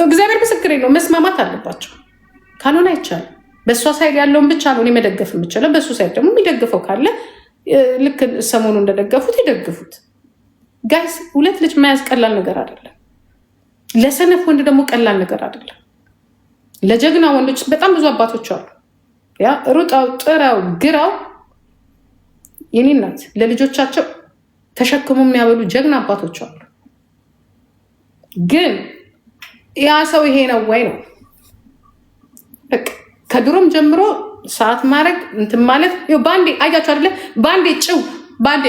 እግዚአብሔር ምስክሬ ነው። መስማማት አለባቸው፣ ካልሆነ አይቻልም። በእሷ ሳይድ ያለውን ብቻ ነው እኔ መደገፍ የምችለው። በእሱ ሳይድ ደግሞ የሚደግፈው ካለ ልክ ሰሞኑ እንደደገፉት ይደግፉት። ጋይስ 2 ልጅ መያዝ ቀላል ነገር አይደለም። ለሰነፍ ወንድ ደግሞ ቀላል ነገር አይደለም። ለጀግና ወንዶች በጣም ብዙ አባቶች አሉ። ያ ሩጣው ጥራው ግራው የኔ እናት ለልጆቻቸው ተሸክሞ የሚያበሉ ጀግና አባቶች አሉ። ግን ያ ሰው ይሄ ነው ወይ ነው? ከድሮም ጀምሮ ሰዓት ማድረግ እንትን ማለት ባንዴ አያችሁ አይደለ? ባንዴ ጭው ባንዴ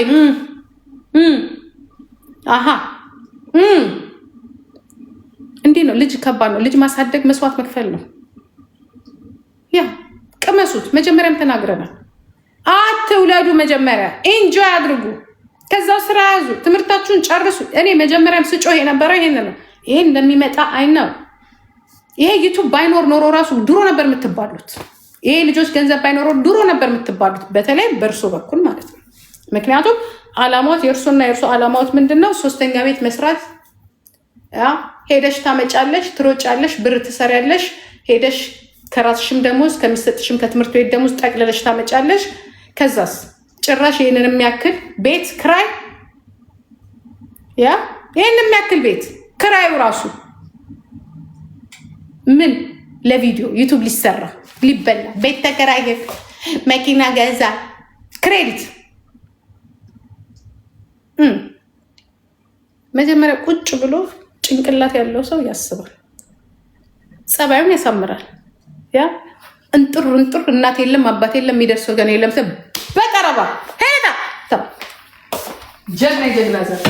አሃ እንዴ ነው። ልጅ ከባድ ነው። ልጅ ማሳደግ መስዋዕት መክፈል ነው። ያ ቅመሱት። መጀመሪያም ተናግረናል። አትውለዱ። መጀመሪያ ኢንጆይ አድርጉ። ከዛ ስራ ያዙ። ትምህርታችሁን ጨርሱ። እኔ መጀመሪያም ስጮህ የነበረው ይሄን ነው። ይሄ እንደሚመጣ አይነው። ይሄ ዩቱብ ባይኖር ኖሮ ራሱ ድሮ ነበር የምትባሉት። ይሄ ልጆች ገንዘብ ባይኖሮ ድሮ ነበር የምትባሉት። በተለይ በእርሶ በኩል ማለት ነው። ምክንያቱም አላማዎት የእርሶና የእርሶ አላማዎት ምንድን ነው? 3ኛ ቤት መስራት። ሄደሽ ታመጫለሽ፣ ትሮጫለሽ፣ ብር ትሰሪያለሽ። ሄደሽ ከራስሽም ደሞዝ ከሚሰጥሽም ከትምህርት ቤት ደሞዝ ጠቅልለሽ ታመጫለሽ። ከዛስ ጭራሽ ይህንን የሚያክል ቤት ክራይ፣ ይህን የሚያክል ቤት ክራዩ ራሱ ምን ለቪዲዮ ዩቱብ ሊሰራ ሊበላ፣ ቤት ተከራየ፣ መኪና ገዛ፣ ክሬዲት። መጀመሪያ ቁጭ ብሎ ጭንቅላት ያለው ሰው ያስባል፣ ጸባዩን ያሳምራል። ያ እንጥር እናት የለም አባት የለም የሚደርሰው ገና የለም። በቀረባ ሄዳ ጀግና ዘር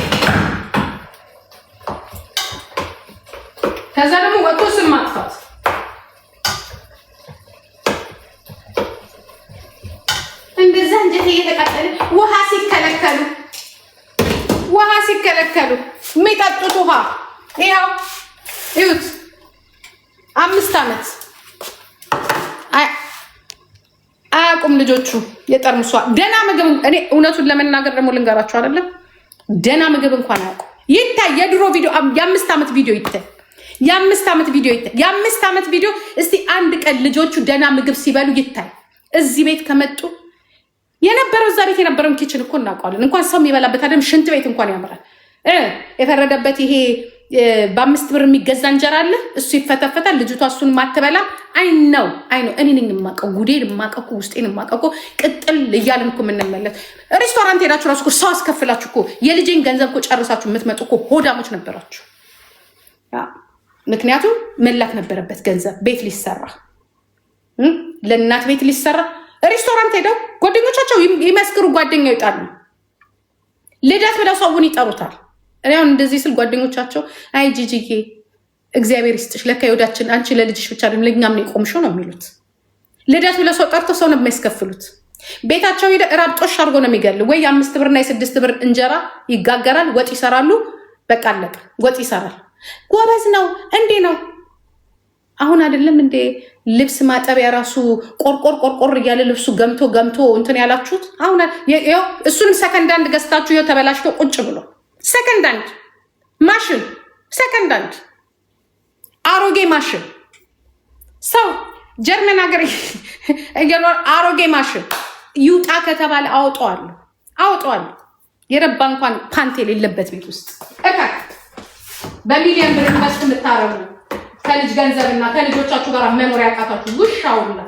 ከዛ ደግሞ ወጥቶ ስም ማጥፋት። እንደዛ እንጀት እየተቃጠለ ውሃ ሲከለከሉ የሚጠጡት ውሃ ይኸው ይሁት 5 ዓመት አያውቁም ልጆቹ። የጠርሙሷ ደህና ምግብ እኔ እውነቱን ለመናገር ደግሞ ልንገራችሁ አይደለም፣ ደህና ምግብ እንኳን አያውቁም። ይታይ የድሮ ቪዲዮ የ5 ዓመት ቪዲዮ ይታይ፣ የ5 ዓመት ቪዲዮ ይታይ፣ የ5 ዓመት ቪዲዮ። እስቲ አንድ ቀን ልጆቹ ደህና ምግብ ሲበሉ ይታይ። እዚህ ቤት ከመጡ የነበረው እዛ ቤት የነበረውን ኪችን እኮ እናውቀዋለን። እንኳን ሰው የሚበላበት አይደለም ሽንት ቤት እንኳን ያምራል። የፈረደበት ይሄ በ5 ብር የሚገዛ እንጀራ አለ፣ እሱ ይፈተፈታል። ልጅቷ እሱን ማትበላ። አይ ነው እኔ ነኝ የማውቀው፣ ጉዴን የማውቀው፣ ውስጤን የማውቀው። ቅጥል እያልን እኮ የምንመለስ ሬስቶራንት ሄዳችሁ ራሱ ሰው አስከፍላችሁ እኮ የልጄን ገንዘብ እኮ ጨርሳችሁ የምትመጡ እኮ ሆዳሞች ነበራችሁ። ምክንያቱም መላክ ነበረበት ገንዘብ ቤት ሊሰራ፣ ለእናት ቤት ሊሰራ። ሬስቶራንት ሄደው ጓደኞቻቸው ይመስክሩ፣ ጓደኛው ይጣሉ። ልደት ብለው ሰውን ይጠሩታል። እኔ አሁን እንደዚህ ስል ጓደኞቻቸው አይ ጂጂዬ እግዚአብሔር ይስጥሽ፣ ለካ ይወዳችን አንቺ ለልጅሽ ብቻ አይደለም ለእኛም ነው የቆምሽው ነው የሚሉት። ልደት ብለው ሰው ጠርተው ሰው ነው የሚያስከፍሉት። ቤታቸው ሄደ ራብጦሽ አድርጎ ነው የሚገል። ወይ የ5 ብርና የ6 ብር እንጀራ ይጋገራል፣ ወጥ ይሰራሉ። በቃ አለቀ። ወጥ ይሰራል። ጎበዝ ነው እንዴ ነው። አሁን አይደለም እንዴ ልብስ ማጠቢያ ራሱ ቆርቆር እያለ ልብሱ ገምቶ እንትን ያላችሁት። አሁን እሱንም ሰከንድ አንድ ገዝታችሁ ይኸው ተበላሽቶ ቁጭ ብሎ ሰከንድ አንድ ማሽን፣ ሰከንድ አንድ አሮጌ ማሽን። ሰው ጀርመን ሀገር አሮጌ ማሽን ይውጣ ከተባለ አውጠዋለሁ። የረባ እንኳን ፓንት የሌለበት ቤት ውስጥ በሚሊዮን ብር ኢንቨስት የምታረጉ ከልጅ ገንዘብና ከልጆቻችሁ ጋር መኖር ያቃታችሁ ውሻውላ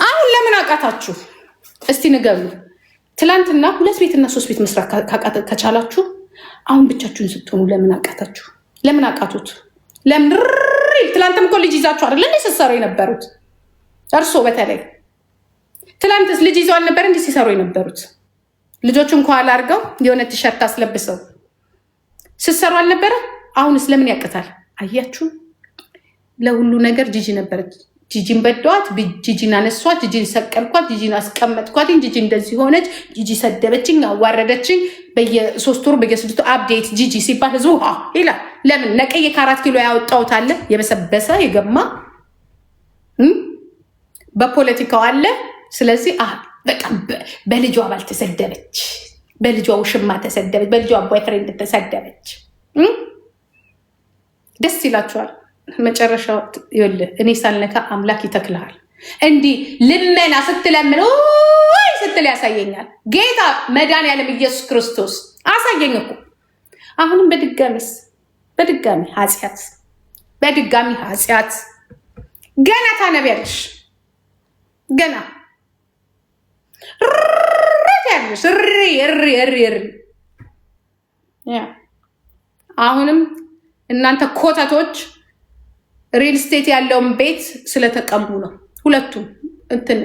አሁን ለምን አቃታችሁ? እስቲ ንገሩ። ትላንትና 2 ቤትና 3 ቤት መስራት ከቻላችሁ አሁን ብቻችሁን ስትሆኑ ለምን አቃታችሁ? ለምን አቃቱት? ለምን ትላንትም እኮ ልጅ ይዛችሁ አይደል እንዴ ሲሰሩ የነበሩት? እርሶ በተለይ ትላንትስ ልጅ ይዘው አልነበር እንዴ ሲሰሩ የነበሩት? ልጆቹን ከኋላ አድርገው የሆነ ቲሸርት አስለብሰው ሲሰሩ አልነበረ? አሁንስ ለምን ያቅታል? አያችሁ፣ ለሁሉ ነገር ጂጂ ነበረች። ጂጂን በደዋት፣ ጂጂን አነሷት፣ ጂጂን ሰቀልኳት፣ ጂጂን አስቀመጥኳት፣ ጂጂ እንደዚህ ሆነች፣ ጂጂ ሰደበችኝ፣ አዋረደችኝ። በየ3 ወሩ በየ6 አፕዴት ጂጂ ሲባል ህዝቡ ይላል። ለምን ነቀየ ከ4 ኪሎ ያወጣሁት አለ የበሰበሰ የገማ በፖለቲካው አለ። ስለዚህ በቃ በልጇ ባል ተሰደበች፣ በልጇ ውሽማ ተሰደበች፣ በልጇ ቦይፍሬንድ ተሰደበች። ደስ ይላችኋል። መጨረሻው ይኸውልህ፣ እኔ ሳልነካ አምላክ ይተክልሃል። እንዲህ ልመና ስትለምን ስትል ያሳየኛል ጌታ መድኃኒዓለም ኢየሱስ ክርስቶስ አሳየኝ እኮ። አሁንም በድጋሚ ኃጢአት ገና ታነቢያለሽ፣ ገና ያለሽ እሪ። አሁንም እናንተ ኮተቶች ሪል ስቴት ያለውን ቤት ስለተቀሙ ነው። ሁለቱም እንትን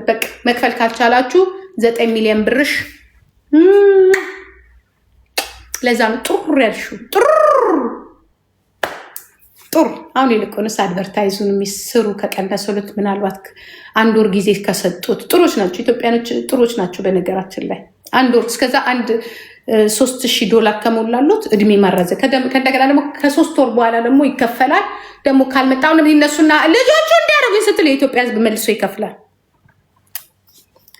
በቃ መክፈል ካልቻላችሁ 9 ሚሊዮን ብርሽ ለዛም ጥሩ ያልሽው ጥሩ አሁን ይልቁንስ አድቨርታይዙን የሚስሩ ከቀነሱት ምናልባት 1 ወር ጊዜ ከሰጡት ጥሩች ናቸው። ኢትዮጵያኖች ጥሩች ናቸው። በነገራችን ላይ 1 ወር እስከዛ $3,000 ከሞላሉት እድሜ ማራዘ ከእንደገና ደግሞ ከ3 ወር በኋላ ደግሞ ይከፈላል። ደግሞ ካልመጣው ነው ይነሱና ልጆቹ እንዲያደርጉኝ ስትል የኢትዮጵያ ሕዝብ መልሶ ይከፍላል።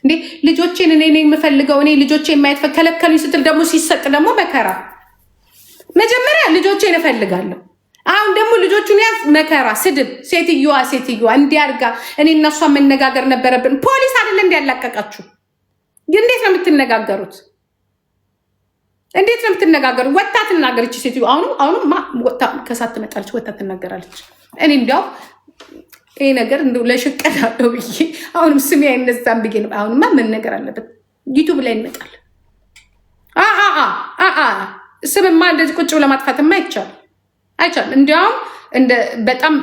እንዴ ልጆቼን እኔ የምፈልገው እኔ ልጆቼን ማየት ከለከሉኝ ስትል ደግሞ ሲሰጥ ደግሞ መከራ። መጀመሪያ ልጆቼን እፈልጋለሁ፣ አሁን ደግሞ ልጆቹን ያዝ መከራ፣ ስድብ። ሴትዮዋ እንዲያርጋ እኔ እና እሷ መነጋገር ነበረብን። ፖሊስ አይደለ እንዲያላቀቃችሁ? እንዴት ነው የምትነጋገሩት? እንዴት ነው የምትነጋገሩት? ወጣ ትናገረች ሴትዮ። አሁንም ወጣ ከሳት ትመጣለች፣ ወጣ ትናገራለች። እኔ እንዲያው ይሄ ነገር እንደው ለሽቀት አለው ብዬ አሁንም ስሜ አይነሳም ብዬ ነው። አሁንማ ምን ነገር አለበት? ዩቲዩብ ላይ እንመጣለን። ስምማ እንደዚህ ቁጭ ብሎ ማጥፋትማ አይቻልም። እንዲያውም በጣም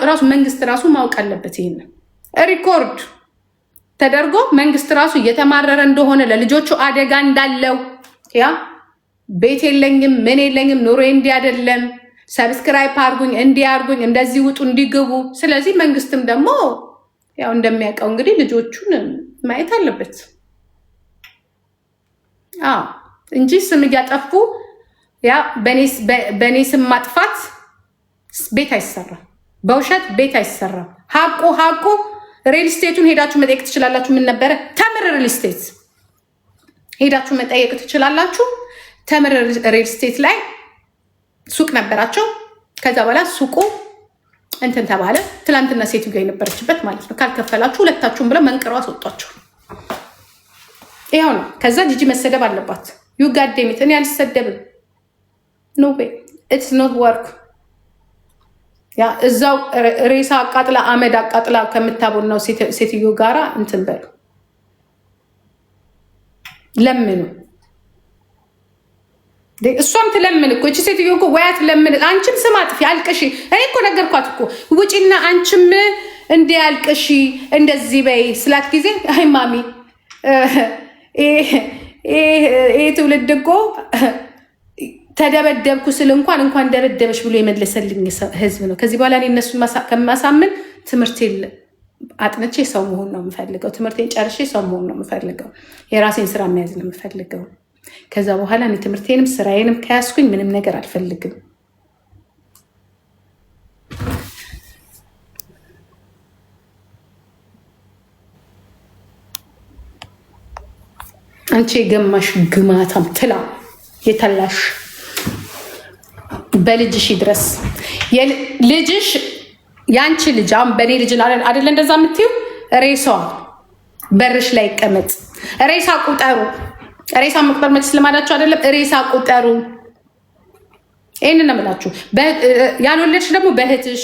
ራሱ መንግስት ራሱ ማወቅ አለበት። ይሄን ሪኮርድ ተደርጎ መንግስት ራሱ እየተማረረ እንደሆነ ለልጆቹ አደጋ እንዳለው ያ ቤት የለኝም ምን የለኝም ኑሮ እንዲህ አይደለም፣ ሰብስክራይብ አርጉኝ እንዲያርጉኝ እንደዚህ ውጡ እንዲገቡ። ስለዚህ መንግስትም ደግሞ ያው እንደሚያውቀው እንግዲህ ልጆቹን ማየት አለበት እንጂ ስም እያጠፉ ያ በኔ ስም ማጥፋት ቤት አይሰራም፣ በውሸት ቤት አይሰራም። ሀቁ ሪል ስቴቱን ሄዳችሁ መጠየቅ ትችላላችሁ። ምን ነበረ ተምር ሪል ስቴት ሄዳችሁ መጠየቅ ትችላላችሁ። ተምር ሪል ስቴት ላይ ሱቅ ነበራቸው። ከዛ በኋላ ሱቁ እንትን ተባለ። ትላንትና ሴትዮ የነበረችበት ማለት ነው። ካልከፈላችሁ ሁለታችሁም ብለው መንቅረው አስወጧቸው። ይኸው ነው። ከዛ ጂጂ መሰደብ አለባት። ዩ ጋዴሚት እኔ አልሰደብም። ኖ ዌይ ኢትስ ኖት ወርክ። ያ እዛው ሬሳ አቃጥላ አመድ አቃጥላ ከምታቦናው ሴትዮ ጋራ እንትን በሉ ለምኑ። እሷም ትለምን እኮ እቺ ሴትዮ እኮ ወያት ለምን አንቺም ስም አጥፊ አልቅሺ። እኔ እኮ ነገርኳት እኮ ውጪና አንቺም እንደ አልቅሺ እንደዚህ በይ ስላት ጊዜ አይ ማሚ ይሄ ትውልድ እኮ ተደበደብኩ ስል እንኳን ደበደበሽ ብሎ የመለሰልኝ ህዝብ ነው። ከዚህ በኋላ እኔ እነሱን ከማሳምን ትምህርቴን አጥንቼ ሰው መሆን ነው የምፈልገው። ትምህርቴን ጨርሼ ሰው መሆን ነው የምፈልገው። የራሴን ስራ መያዝ ነው የምፈልገው። ከዛ በኋላ እኔ ትምህርቴንም ስራዬንም ከያዝኩኝ ምንም ነገር አልፈልግም። አንቺ የገማሽ ግማታም ትላ የተላሽ በልጅሽ ድረስ ልጅሽ ያንቺ ልጅ አሁን በኔ ልጅ አይደለ እንደዛ የምትይው ሬሳ በርሽ ላይ ይቀመጥ። ሬሳ ቁጠሩ። ሬሳ መቁጠር መች ስለማዳችሁ አይደለም። ሬሳ ቁጠሩ። ይሄንን ነው የምላችሁ። ያልወለድሽ ደግሞ በእህትሽ፣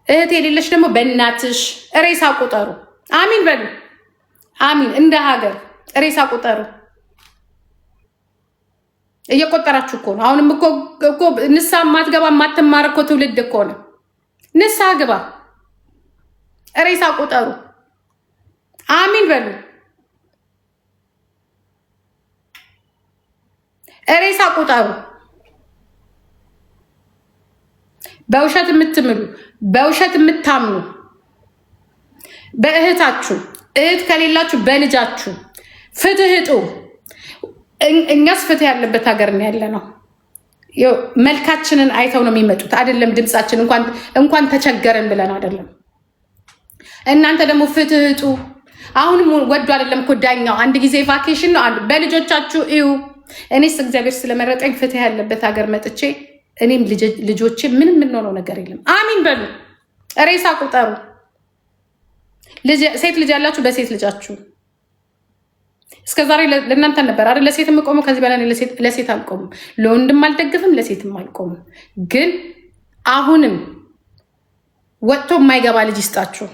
እህት የሌለሽ ደግሞ በእናትሽ ሬሳ ቁጠሩ። አሚን በሉ። አሚን። እንደ ሀገር ሬሳ ቁጠሩ። እየቆጠራችሁ እኮ ነው። አሁንም እኮ ንስሐ ማትገባ ማትማር እኮ ትውልድ እኮ ነው። ንስሐ ግባ። ሬሳ ቁጠሩ። አሚን በሉ። ሬሳ ቁጠሩ። በውሸት የምትምሉ በውሸት የምታምኑ በእህታችሁ፣ እህት ከሌላችሁ በልጃችሁ ፍትህ እጡ። እኛስ ፍትህ ያለበት ሀገር ነው ያለ ነው። መልካችንን አይተው ነው የሚመጡት። አይደለም ድምፃችን እንኳን ተቸገረን ብለን አይደለም። እናንተ ደግሞ ፍትህ እጡ። አሁንም ወዶ አይደለም እኮ ዳኛው። አንድ ጊዜ ቫኬሽን ነው። በልጆቻችሁ እዩ። እኔስ እግዚአብሔር ስለመረጠኝ ፍትህ ያለበት ሀገር መጥቼ እኔም ልጆቼ ምንም የምንሆነው ነገር የለም። አሚን በሉ። ሬሳ ቁጠሩ። ሴት ልጅ ያላችሁ በሴት ልጃችሁ እስከዛሬ ለእናንተ ነበር አይደል? ለሴት የምቆመው ከዚህ በላይ ለሴት አልቆምም። ለወንድም አልደግፍም፣ ለሴትም አልቆምም። ግን አሁንም ወጥቶ የማይገባ ልጅ ይስጣችሁ።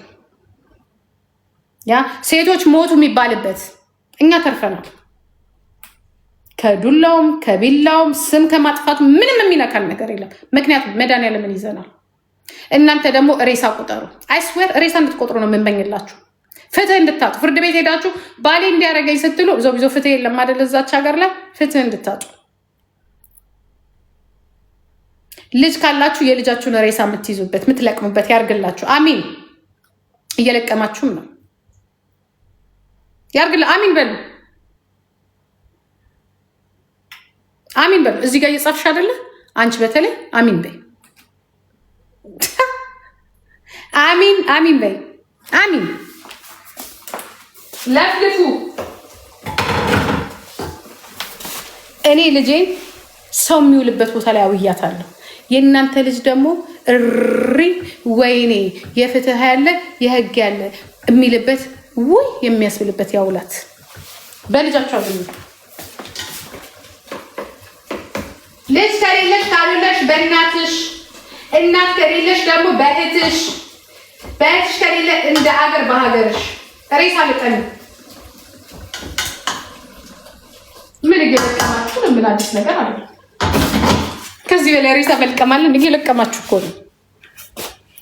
ያ ሴቶች ሞቱ የሚባልበት እኛ ተርፈናል። ከዱላውም ከቢላውም ስም ከማጥፋቱ ምንም የሚነካል ነገር የለም። ምክንያቱም መድኃኒዓለምን ይዘናል። እናንተ ደግሞ ሬሳ ቁጠሩ። አይስዌር ሬሳ እንድትቆጥሩ ነው የምንመኝላችሁ። ፍትህ እንድታጡ ፍርድ ቤት ሄዳችሁ ባሌ እንዲያደርገኝ ስትሉ ዞ ፍትህ የለም አይደል? እዛች ሀገር ላይ ፍትህ እንድታጡ። ልጅ ካላችሁ የልጃችሁን ሬሳ የምትይዙበት የምትለቅሙበት ያርግላችሁ። አሚን። እየለቀማችሁም ነው። ያርግላ። አሚን በሉ። አሚን በሉ። እዚህ ጋር እየጻፍሽ አይደለ? አንቺ በተለይ አሚን በይ። አሚን አሚን በይ። አሚን ለፍልፉ። እኔ ልጄን ሰው የሚውልበት ቦታ ላይ አውያታለሁ። የእናንተ ልጅ ደግሞ እሪ ወይኔ የፍትህ ያለ የህግ ያለ የሚልበት ውይ የሚያስብልበት ያውላት። በልጃቸው አገኙ። ልጅ ከሌለሽ ካልሆነሽ በእናትሽ፣ እናት ከሌለሽ ደግሞ በእህትሽ፣ በእህትሽ ከሌለ እንደ አገር በሀገርሽ። ሬሳ ልቀን ምን እየለቀማችሁ ነው? ምን አዲስ ነገር አለ? ከዚህ በላይ ሬሳ መልቀማለን። እየለቀማችሁ እኮ ነው።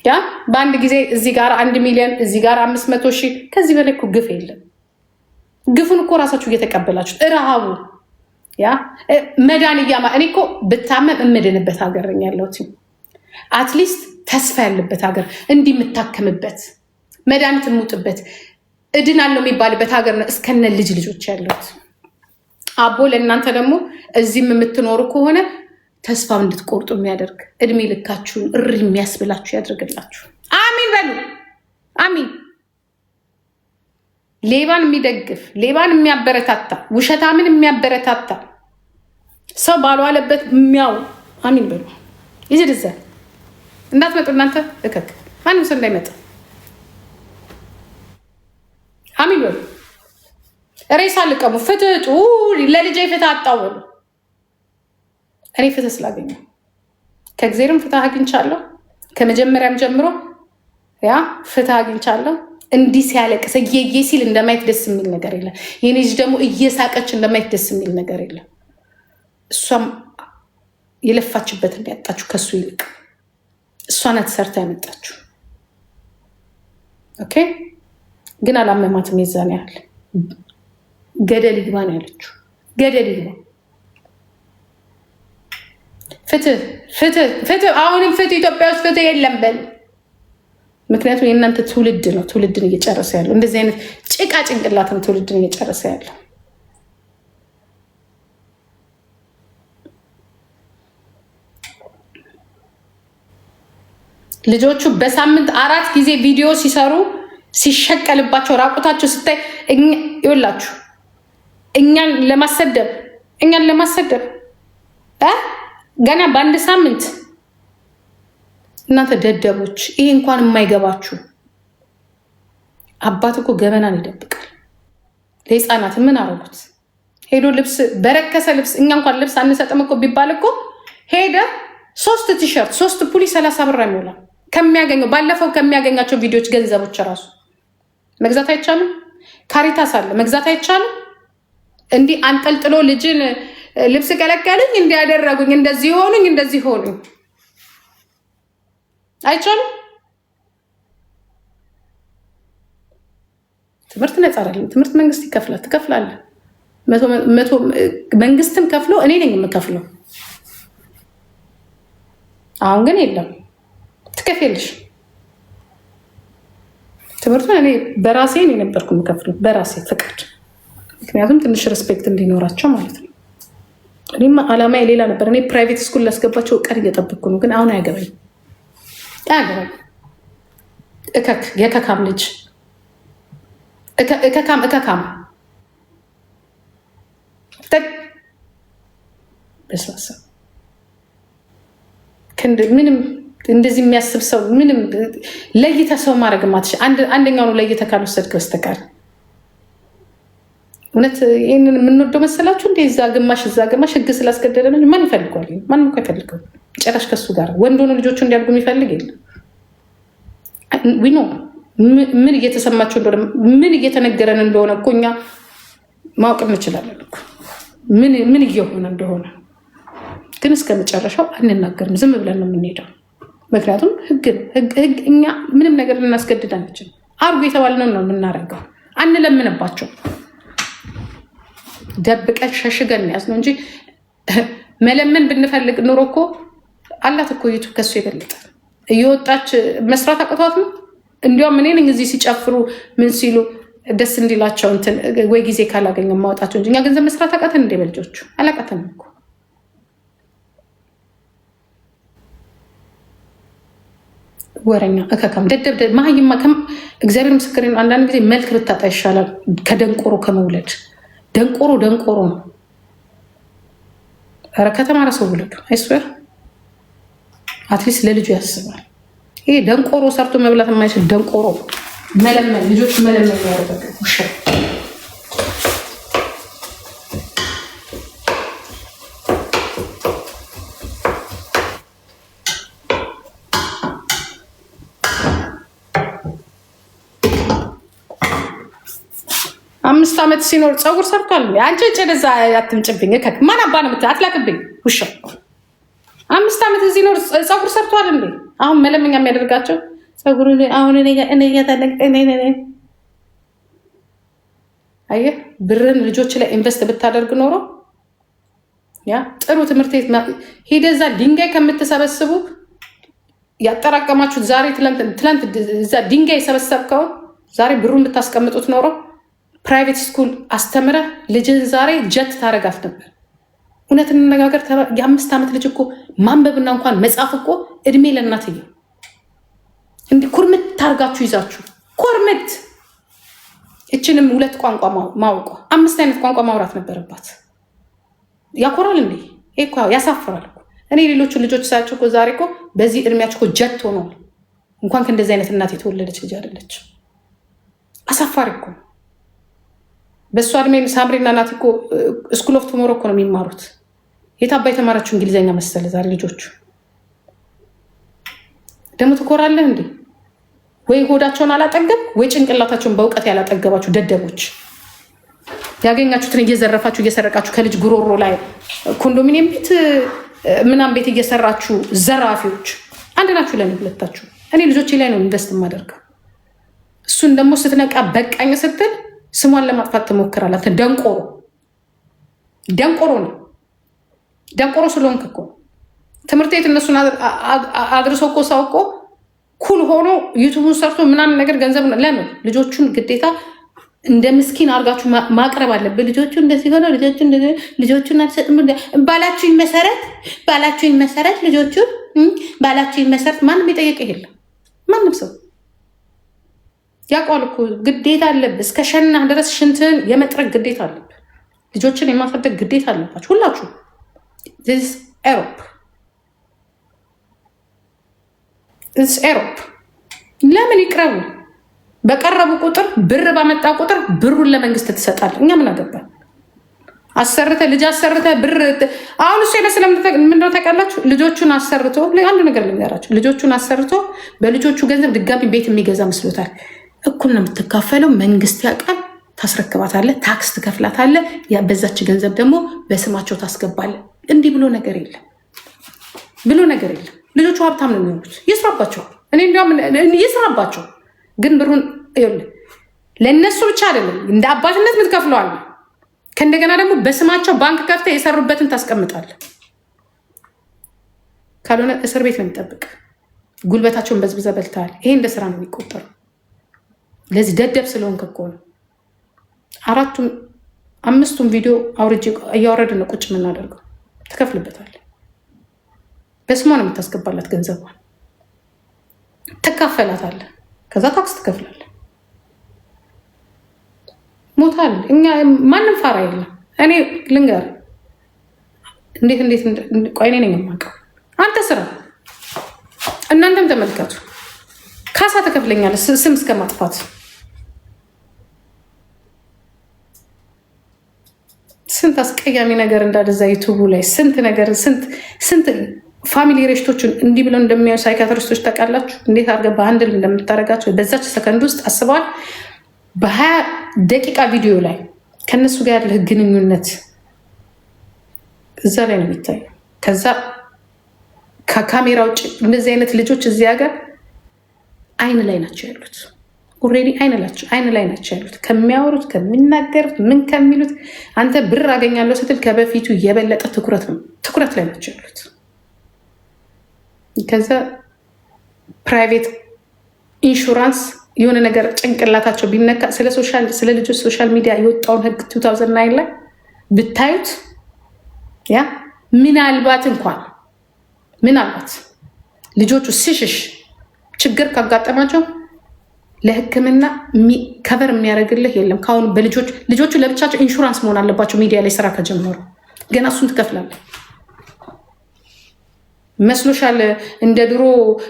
ያ በአንድ ጊዜ እዚህ ጋር 1 ሚሊዮን እዚህ ጋር 500,000። ከዚህ በላይ እኮ ግፍ የለም። ግፉን እኮ ራሳችሁ እየተቀበላችሁ ረሃቡ ያ መዳን እያማ እኔ እኮ ብታመም እምድንበት ሀገር ነኝ ያለሁት። አትሊስት ተስፋ ያለበት ሀገር እንዲህ የምታከምበት መድኃኒት የምውጥበት እድናለሁ የሚባልበት ሀገር ነው እስከነ ልጆች ያለሁት። አቦ ለእናንተ ደግሞ እዚህም የምትኖሩ ከሆነ ተስፋ እንድትቆርጡ የሚያደርግ እድሜ ልካችሁን እሪ የሚያስብላችሁ ያደርግላችሁ። አሚን በሉ። አሚን። ሌባን የሚደግፍ ሌባን የሚያበረታታ ውሸታምን የሚያበረታታ ሰው ባልዋለበት የሚያው አሚን በሉ። ይዝድዘ እንዳትመጡ እናንተ እከክ ማንም ሰው እንዳይመጣ አሚን በሉ። ሬሳ ልቀሙ። ፍትህ ጡ ለልጄ ፍትህ አጣው በሉ። እኔ ፍትህ ስላገኘሁ ከእግዚአብሔርም ፍትህ አግኝቻለሁ። ከመጀመሪያም ጀምሮ ያ ፍትህ አግኝቻለሁ። እንዲህ ሲያለቅስ እየየ ሲል እንደማየት ደስ የሚል ነገር የለም። የኔ ልጅ ደግሞ እየሳቀች እንደማየት ደስ የሚል ነገር የለም። እሷም የለፋችበት እንዲያጣችሁ ከሱ ይልቅ እሷ ናት ሰርታ ያመጣችሁ። ኦኬ ግን አላመማትም። የዛን ያህል ገደል ይግባ ነው ያለችው። ገደል ይግባ። ፍትህ ፍትህ ፍትህ። አሁንም ፍትህ ኢትዮጵያ ውስጥ ፍትህ የለም በል። ምክንያቱም የእናንተ ትውልድ ነው ትውልድን እየጨረሰ ያለው። እንደዚህ አይነት ጭቃ ጭንቅላት ነው ትውልድን እየጨረሰ ያለው። ልጆቹ በሳምንት 4 ጊዜ ቪዲዮ ሲሰሩ ሲሸቀልባቸው ራቁታቸው ስታይ ይውላችሁ እኛን ለማሰደብ ገና በአንድ ሳምንት እናንተ ደደቦች። ይሄ እንኳን የማይገባችሁ አባት እኮ ገበናን ይደብቃል። ለህፃናት ምን አረጉት? ሄዶ ልብስ በረከሰ ልብስ እኛ እንኳን ልብስ አንሰጥም እኮ ቢባል እኮ ሄደ 3 ቲሸርት 3 ፑሊ 30 ብር የሚውላ ከሚያገኘው ባለፈው ከሚያገኛቸው ቪዲዮዎች ገንዘቦች ራሱ መግዛት አይቻልም። ካሪታስ አለ መግዛት አይቻልም። እንዲህ አንጠልጥሎ ልጅን ልብስ ከለከሉኝ እንዲያደረጉኝ እንደዚህ ሆኑኝ አይቻልም። ትምህርት ነፃ አይደለም። ትምህርት መንግስት ይከፍላል። ትከፍላለህ። መንግስትም ከፍሎ እኔ ነኝ የምከፍለው። አሁን ግን የለም። ትከፍያለሽ። ትምህርቱን እኔ በራሴ ነው የነበርኩ የምከፍለው በራሴ ፍቃድ። ምክንያቱም ትንሽ ሬስፔክት እንዲኖራቸው ማለት ነው። እኔማ አላማዬ ሌላ ነበር። እኔ ፕራይቬት ስኩል ላስገባቸው ቀን እየጠበቅኩ ነው። ግን አሁን አያገባኝ እከክ የከካም ልጅ እከካም በስባሳ ምንም እንደዚህ የሚያስብ ሰው ምንም ለይተህ ሰው ማድረግ ማትሽ አንደኛው ነው ለይተህ ካልወሰድክ በስተቀር እውነት ይህንን የምንወደው መሰላችሁ? እንደ እዛ ግማሽ ህግ ስላስገደደ ነው። ማን ይፈልገዋል? ማንም እኮ አይፈልገው። ጭራሽ ከሱ ጋር ወንድ ሆኖ ልጆቹ እንዲያድጉ የሚፈልግ የለም። ዊኖ ምን እየተሰማቸው እንደሆነ ምን እየተነገረን እንደሆነ እኮ እኛ ማወቅ እንችላለን እኮ ምን እየሆነ እንደሆነ። ግን እስከ መጨረሻው አንናገርም፣ ዝም ብለን ነው የምንሄደው። ምክንያቱም ህግ እኛ ምንም ነገር ልናስገድድ አንችልም። አርጉ የተባልነው ነው የምናደርገው። አንለምንባቸው። ደብቀን ሸሽገን ያዝ ነው እንጂ መለመን ብንፈልግ ኑሮ እኮ አላት እኮ ዩቱብ ከሱ የበለጠ እየወጣች መስራት አቅቷት ነው። እንዲያውም እኔ ነኝ እዚህ ሲጨፍሩ ምን ሲሉ ደስ እንዲላቸው እንትን ወይ ጊዜ ካላገኘ ማውጣቸው እንጂ እኛ ገንዘብ መስራት አቃተን እንደ በልጆቹ አላቃተንም እኮ። ወረኛ እከካም ደደብ ማህይማ እግዚአብሔር ምስክሬን ነው። አንዳንድ ጊዜ መልክ ብታጣ ይሻላል ከደንቆሮ ከመውለድ። ደንቆሮ ነው። ኧረ ከተማረ ሰው ውለዱ። አይስዌር አትሊስት ለልጁ ያስባል። ይሄ ደንቆሮ ሰርቶ መብላት የማይችል ደንቆሮ መለመን ልጆች መለመን ያደረገ ውሻ። 5 ዓመት ሲኖር ፀጉር ሰርቷል። አንቺ ጨደዛ አትምጭብኝ። ማን አባ ነው የምትል አትላክብኝ ውሻ። 5 ዓመት ሲኖር ፀጉር ሰርቷል እንዴ? አሁን መለመኛ የሚያደርጋቸው ፀጉር አሁን አየህ፣ ብርን ልጆች ላይ ኢንቨስት ብታደርግ ኖሮ ያ ጥሩ ትምህርት ቤት ሄደህ እዛ ድንጋይ ከምትሰበስቡ ያጠራቀማችሁት ዛሬ ትላንት እዛ ድንጋይ የሰበሰብከውን ዛሬ ብሩን ብታስቀምጡት ኖሮ ፕራይቬት ስኩል አስተምረህ ልጅን ዛሬ ጀት ታረጋት ነበር። እውነት እንነጋገር። የ5 ዓመት ልጅ እኮ ማንበብና እንኳን መጻፍ እኮ እድሜ ለእናትዬ እንዲህ ኩርምት ታርጋችሁ ይዛችሁ ኩርምት። እችንም 2 ቋንቋ ማውቋ 5 አይነት ቋንቋ ማውራት ነበረባት። ያኮራል እንዴ? እኮ ያሳፍራል እኮ። እኔ ሌሎቹን ልጆች ሳያቸው እኮ ዛሬ እኮ በዚህ እድሜያቸው እኮ ጀት ሆነዋል። እንኳን ከእንደዚህ አይነት እናት የተወለደች ልጅ አይደለች። አሳፋሪ እኮ። በእሷ እድሜ ሳምሪና ናት እኮ ስኩል ኦፍ ቱሞሮ እኮ ነው የሚማሩት። የታባ የተማራችሁ እንግሊዝኛ መሰለ ዛሬ ልጆቹ። ደግሞ ትኮራለህ እንዴ? ወይ ሆዳቸውን አላጠገብ ወይ ጭንቅላታቸውን በእውቀት ያላጠገባችሁ ደደቦች። ያገኛችሁትን እየዘረፋችሁ እየሰረቃችሁ ከልጅ ጉሮሮ ላይ ኮንዶሚኒየም ቤት ምናም ቤት እየሰራችሁ ዘራፊዎች አንድ ናችሁ። ለምን ሁለታችሁ? እኔ ልጆቼ ላይ ነው ኢንቨስት የማደርገው። እሱን ደግሞ ስትነቃ በቃኝ ስትል ስሟን ለማጥፋት ትሞክራለህ። ደንቆሮ ነው። ደንቆሮ ስለሆንክ እኮ ትምህርት ቤት እነሱን አድርሶ እኮ ሰው እኮ ኩል ሆኖ ዩቱቡን ሰርቶ ምናምን ነገር ገንዘብ ለምን ልጆቹን ግዴታ እንደ ምስኪን አድርጋችሁ ማቅረብ አለብህ። ልጆቹ እንደዚህ ሆነ ልጆቹን አልሰጥም ባላችሁኝ መሰረት ልጆቹን ባላችሁኝ መሰረት ማንም የጠየቀ የለም። ማንም ሰው ያውቃል እኮ ግዴታ አለብህ። እስከ ሸናህ ድረስ ሽንትህን የመጥረግ ግዴታ አለብህ። ልጆችን የማሳደግ ግዴታ አለባችሁ ሁላችሁ። ኤሮፕ ለምን ይቅረቡ? በቀረቡ ቁጥር ብር ባመጣ ቁጥር ብሩን ለመንግስት ትሰጣለህ። እኛ ምን አገባን? ልጅ አሰርተ ብር አሁን እሱ የመሰለ ምንድነው ታውቃላችሁ? ልጆቹን አሰርቶ አንድ ነገር ልንገራችሁ። ልጆቹን አሰርቶ በልጆቹ ገንዘብ ድጋሚ ቤት የሚገዛ መስሎታል። እኩል ነው የምትካፈለው። መንግስት ያውቃል። ታስረክባታለህ፣ ታክስ ትከፍላታለህ። በዛች ገንዘብ ደግሞ በስማቸው ታስገባለህ። እንዲህ ብሎ ነገር የለም። ልጆቹ ሀብታም ነው የሚሆኑት። ይስራባቸው። እኔ እንዲያውም ይስራባቸው። ግን ብሩን ለእነሱ ብቻ አይደለም እንደ አባትነት የምትከፍለዋል። ከእንደገና ደግሞ በስማቸው ባንክ ከፍተህ የሰሩበትን ታስቀምጣለህ። ካልሆነ እስር ቤት ነው የሚጠብቅ። ጉልበታቸውን በዝብዘህ በልተሃል። ይሄ እንደ ስራ ነው የሚቆጠረው። ለዚህ ደደብ ስለሆንክ እኮ ነው። 5ቱም ቪዲዮ አውርጄ እያወረድን ነው ቁጭ የምናደርገው። ትከፍልበታለህ። በስሟ ነው የምታስገባላት ገንዘቧን። ትካፈላታለህ። ከዛ ታክስ ትከፍላለህ። ሞታል። እኛ ማንም ፋራ የለም። እኔ ልንገር እንዴት ቆይ እኔ ነኝ የማውቀው። አንተ ስራ እናንተም ተመልከቱ። ካሳ ተከፍለኛለህ ስም እስከ ማጥፋት። ስንት አስቀያሚ ነገር እንዳደዛ ዩቱቡ ላይ ስንት ነገር ስንት ፋሚሊ ሬሽቶችን እንዲህ ብለው እንደሚያዩ ሳይካትሪስቶች ታውቃላችሁ? እንዴት አድርገህ በአንድል እንደምታደርጋቸው በዛች ሰከንድ ውስጥ አስበዋል። በ20 ደቂቃ ቪዲዮ ላይ ከነሱ ጋር ያለህ ግንኙነት እዛ ላይ ነው የሚታየው። ከዛ ከካሜራ ውጭ እንደዚህ አይነት ልጆች እዚህ ሀገር አይን ላይ ናቸው ያሉት። ኦልሬዲ አይን ላይ ናቸው ያሉት። ከሚያወሩት ከሚናገሩት ምን ከሚሉት አንተ ብር አገኛለሁ ስትል ከበፊቱ የበለጠ ትኩረት ላይ ናቸው ያሉት። ከዛ ፕራይቬት ኢንሹራንስ የሆነ ነገር ጭንቅላታቸው ቢነካ ስለ ልጆች ሶሻል ሚዲያ የወጣውን ህግ 2009 ላይ ብታዩት ያ ምናልባት ልጆቹ ሲሽሽ ችግር ካጋጠማቸው ለህክምና ከቨር የሚያደርግልህ የለም። ካሁን ልጆቹ ለብቻቸው ኢንሹራንስ መሆን አለባቸው። ሚዲያ ላይ ስራ ከጀመሩ ገና እሱን ትከፍላለህ መስሎሻል? እንደ ድሮ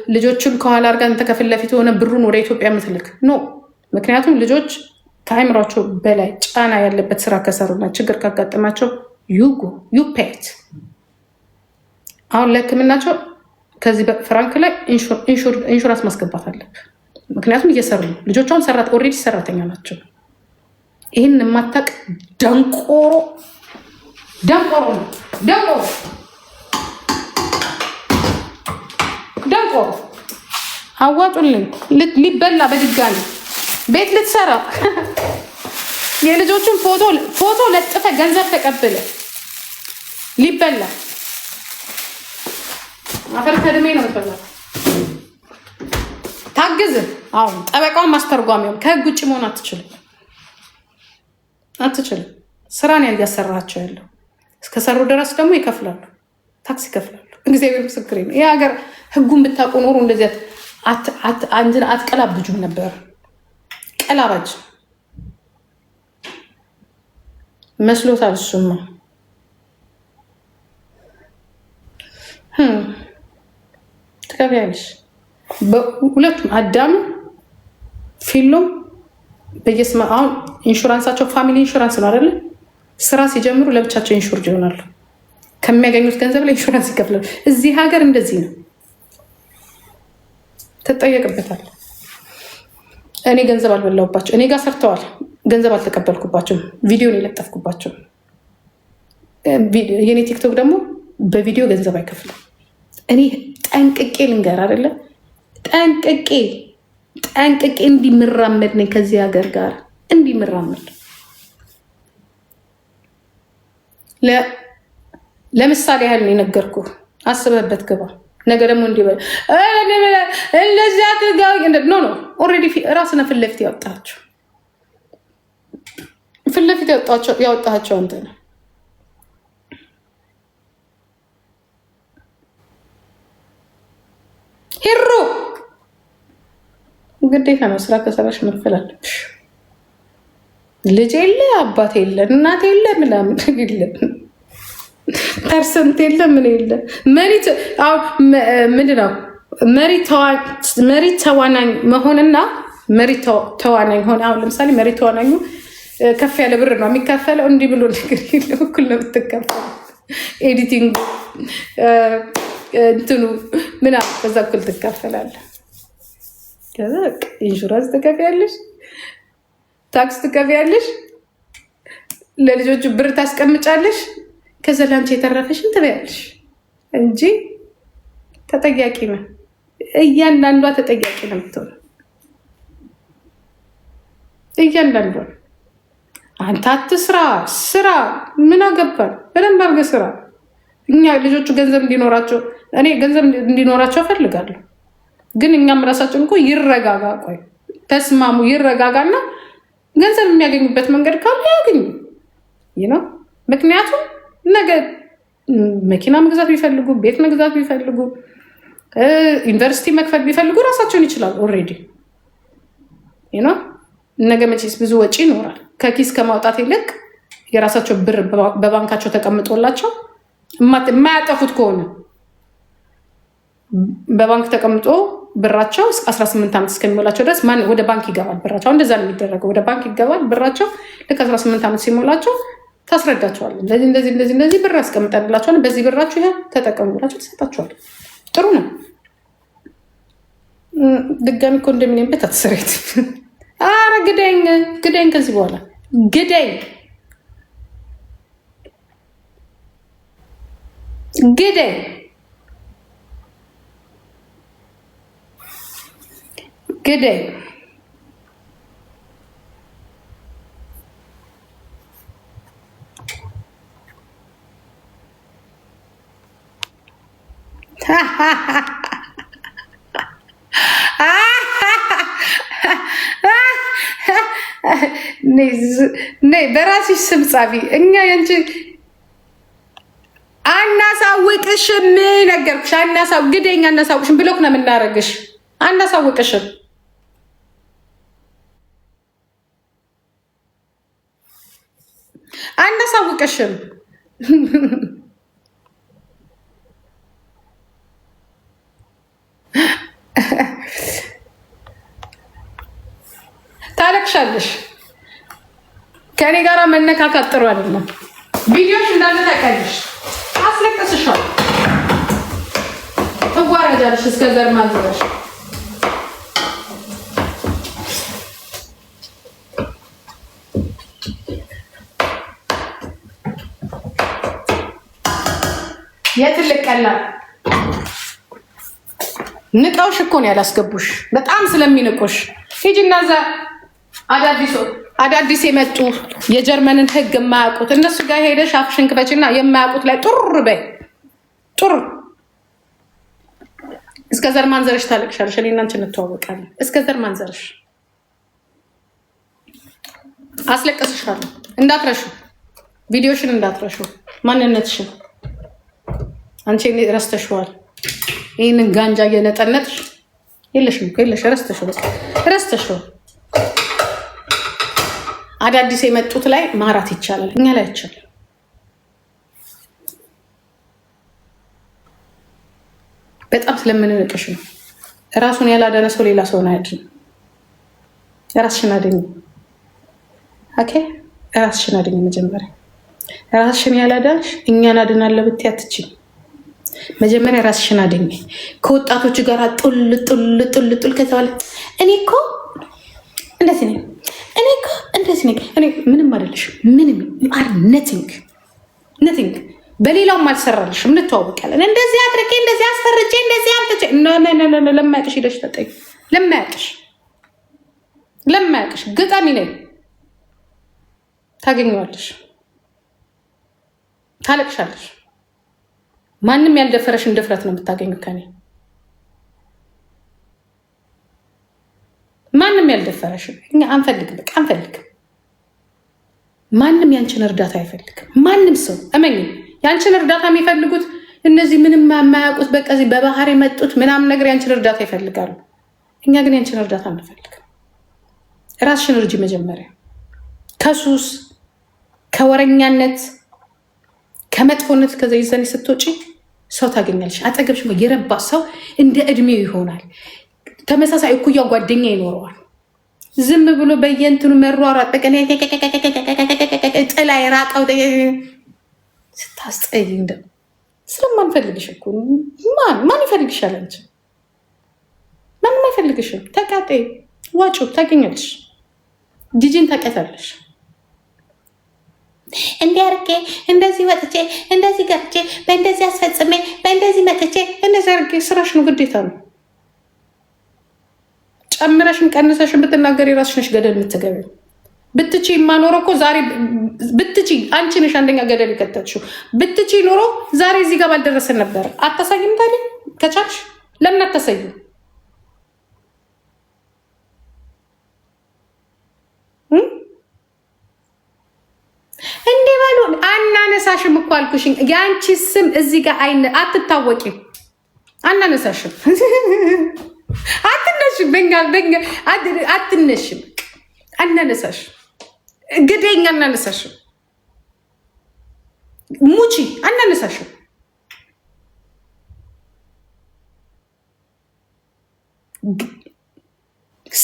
ልጆችን ከኋላ አድርጋ አንተ ከፊት ለፊት ሆነ ብሩን ወደ ኢትዮጵያ የምትልክ ኖ። ምክንያቱም ልጆች ከአይምሯቸው በላይ ጫና ያለበት ስራ ከሰሩና ችግር ካጋጠማቸው ዩ ፔት። አሁን ለህክምናቸው ከዚህ በፍራንክ ላይ ኢንሹራንስ ማስገባት አለብህ። ምክንያቱም እየሰሩ ነው ልጆች። አሁን ኦልሬዲ ሰራተኛ ናቸው። ይህን የማታውቅ ደንቆሮ አዋጡልኝ። ሊበላ በድጋሚ ቤት ልትሰራ የልጆቹን ፎቶ ለጥፈ ገንዘብ ተቀብለ ሊበላ አፈር ከድሜ ነው ተባለ። ታግዝ። አሁን ጠበቃውን ማስተርጓሚውን ከህግ ውጭ መሆን አትችልም። ስራን ያሰራቸው ያለው እስከሰሩ ድረስ ደግሞ ይከፍላሉ፣ ታክስ ይከፍላሉ። እግዚአብሔር ምስክሬ ነው። ይህ ሀገር ህጉን ብታውቁ ኖሮ እንደዚህ አትቀላብጁም ነበር። ቀላባጅ መስሎታል። እሱማ ትከፍያለሽ። ሁለቱም አዳም ፊሎም በየስማ አሁን ኢንሹራንሳቸው ፋሚሊ ኢንሹራንስ ነው አይደለ? ስራ ሲጀምሩ ለብቻቸው ኢንሹርድ ይሆናሉ። ከሚያገኙት ገንዘብ ላይ ኢንሹራንስ ይከፍላሉ። እዚህ ሀገር እንደዚህ ነው። ትጠየቅበታል። እኔ ገንዘብ አልበላሁባቸው። እኔ ጋር ሰርተዋል፣ ገንዘብ አልተቀበልኩባቸውም። ቪዲዮን የለጠፍኩባቸው። የኔ ቲክቶክ ደግሞ በቪዲዮ ገንዘብ አይከፍልም። እኔ ጠንቅቄ ልንገር አይደለ? ጠንቅቄ እንዲምራመድ ነኝ ከዚህ ሀገር ጋር እንዲምራመድ። ለምሳሌ ያህል የነገርኩ አስበህበት ግባ። ነገ ደግሞ እንዲበል እንደዚያ ኖ ኦልሬዲ ራስነ ፊት ለፊት ያወጣቸው አንተ ነው። ሂሩ ግዴታ ነው። ስራ ከሰራሽ መክፈል አለብሽ። ልጅ የለ አባት የለ እናት የለ ምናምን የለ ፐርሰንት የለ ምን የለ ምንድነው መሪ ተዋናኝ መሆንና መሪ ተዋናኝ ሆነ። አሁን ለምሳሌ መሪ ተዋናኙ ከፍ ያለ ብር ነው የሚካፈለው። እንዲህ ብሎ ነገር የለም። እኩል ነው የምትካፈለው። ኤዲቲንግ እንትኑ ምናምን ከዛ እኩል ትካፈላለህ። ከዛ ኢንሹራንስ ትከፍያለሽ፣ ታክስ ትከፍያለሽ፣ ለልጆቹ ብር ታስቀምጫለሽ። ከዛ ላንቺ የተረፈሽን ትበያለሽ እንጂ ተጠያቂ ነው። እያንዳንዷ ተጠያቂ ነው የምትሆነው። እያንዳንዷ አንተ አትስራ፣ ስራ ምን አገባን? በደንብ አድርገህ ስራ። እኛ ልጆቹ ገንዘብ እንዲኖራቸው እኔ ገንዘብ እንዲኖራቸው እፈልጋለሁ። ግን እኛም ራሳችን እኮ ይረጋጋ፣ ቆይ ተስማሙ፣ ይረጋጋና ገንዘብ የሚያገኙበት መንገድ ካለ ያገኙ ነው። ምክንያቱም ነገ መኪና መግዛት ቢፈልጉ፣ ቤት መግዛት ቢፈልጉ፣ ዩኒቨርሲቲ መክፈት ቢፈልጉ ራሳቸውን ይችላሉ። ኦልሬዲ ነገ መቼስ ብዙ ወጪ ይኖራል። ከኪስ ከማውጣት ይልቅ የራሳቸው ብር በባንካቸው ተቀምጦላቸው የማያጠፉት ከሆነ በባንክ ተቀምጦ ብራቸው 18 ዓመት እስከሚሞላቸው ድረስ ወደ ባንክ ይገባል ብራቸው። እንደዛ ነው የሚደረገው። ወደ ባንክ ይገባል ብራቸው። ልክ 18 ዓመት ሲሞላቸው ታስረዳቸዋል። እንደዚህ ብር ያስቀምጠንላቸዋል፣ በዚህ ብራችሁ ይሄ ተጠቀሙ ብላችሁ ተሰጣቸዋል። ጥሩ ነው። ድጋሚ ኮንዶሚኒየም ቤት አትሰሬት። አረ ግደኝ፣ ከዚህ በኋላ ግደኝ። በራስሽ ስም ጻፊ። እኛ ያንቺ አናሳውቅሽም። ነገርኩሽ። ግደኝ፣ አናሳውቅሽም። ብሎክ ነው የምናደርግሽ። አናሳውቅሽም። ታለቅሻለሽ። ከኔ ጋር መነካካት ጥሩ አይደለም። ቪዲዮሽ እንዳለ ታውቂያለሽ። አስለቅስሻል። ትዋረጃለሽ እስከ ዘር ማንዘርሽ። የትልቅ ቀላል ንቀውሽ እኮ ነው ያላስገቡሽ። በጣም ስለሚንቁሽ ሂጂና እዛ አዳዲስ የመጡ የጀርመንን ሕግ የማያውቁት እነሱ ጋር ሄደሽ አፍሽን ክፈችና የማያውቁት ላይ ጡር በይ። ጡር እስከ ዘር ማንዘርሽ ታለቅሻለሽ። እኔ እና አንቺ እንተዋወቃለን። እስከ ዘር ማንዘርሽ አስለቅስሻለሁ። እንዳትረሹ፣ ቪዲዮሽን እንዳትረሹ፣ ማንነትሽን። አንቺ ረስተሽዋል። ይህንን ጋንጃ እየነጠነጥሽ የለሽም እኮ የለሽ። ረስተሽዋል። አዳዲስ የመጡት ላይ ማራት ይቻላል፣ እኛ ላይ አይቻልም። በጣም ስለምንንቅሽ ነው። ራሱን ያላዳነ ሰው ሌላ ሰውን አያድንም። ራስሽን አድኝ። ኦኬ፣ ራስሽን አድኝ። መጀመሪያ ራስሽን ያላዳንሽ እኛን አድናለሁ ብትይ አትችይም። መጀመሪያ ራስሽን አድኝ። ከወጣቶች ጋር ጡል ከተባለ እኔ እኮ እንደዚህ ነኝ፣ እኔ እኮ እንደዚህ ነኝ፣ እኔ ምንም አይደለሽም። ምንም አር ነቲንግ በሌላውም አልሰራልሽም። እንተዋወቃለን። እንደዚህ አድርጌ እንደዚህ አስፈርጄ እንደዚህ አምጥቼ ለማያውቅሽ ሄደሽ ተጠይ። ለማያውቅሽ ግጣሚ ነኝ ታገኘዋለሽ፣ ታለቅሻለሽ። ማንም ያልደፈረሽን ድፍረት ነው የምታገኙ ከኔ። ማንም ያልደፈረሽን እኛ አንፈልግም። በቃ አንፈልግም። ማንም ያንቺን እርዳታ አይፈልግም። ማንም ሰው እመኝ፣ ያንቺን እርዳታ የሚፈልጉት እነዚህ ምንም የማያውቁት በቃ እዚህ በባህር የመጡት ምናምን ነገር ያንቺን እርዳታ ይፈልጋሉ። እኛ ግን ያንቺን እርዳታ አንፈልግም። ራስሽን እርጂ መጀመሪያ። ከሱስ ከወረኛነት ከመጥፎነት ከዘይዘኔ ስትወጪ ሰው ታገኛለሽ። አጠገብሽ የረባ ሰው እንደ እድሜው ይሆናል። ተመሳሳይ እኩያ ጓደኛ ይኖረዋል። ዝም ብሎ በየእንትኑ መሯሯጥ ጥላ የራቀው ስታስጠይ እንደ ስለማንፈልግሽ እኮ ማን ይፈልግሻል? አንቺ ማንም አይፈልግሽም። ተቃጠይ፣ ዋጮ ታገኛለሽ። ጂጂን ታውቂያታለሽ። እንዲህ አድርጌ እንደዚህ ወጥቼ እንደዚህ ገብቼ በእንደዚህ አስፈጽሜ በእንደዚህ መጥቼ እንደዚህ አድርጌ ስራሽ ነው፣ ግዴታ ነው። ጨምረሽን ቀንሰሽን ብትናገር የራስሽ ነሽ ገደል የምትገቢው። ብትቺ የማኖረው እኮ ዛሬ ብትቺ አንቺ ነሽ አንደኛ ገደል የከተትሽው። ብትቺ ኖሮ ዛሬ እዚህ ጋር ባልደረሰን ነበር። አታሳይም ታዲያ? ከቻልሽ ለምን አታሳዩ? እንዲህ በሉ። አናነሳሽም እኮ አልኩሽኝ። የአንቺ ስም እዚህ ጋር አትታወቂም። አናነሳሽም። አትነሽም። አትነሽም። አናነሳሽ ግደኛ አናነሳሽም። ሙቺ አናነሳሽም።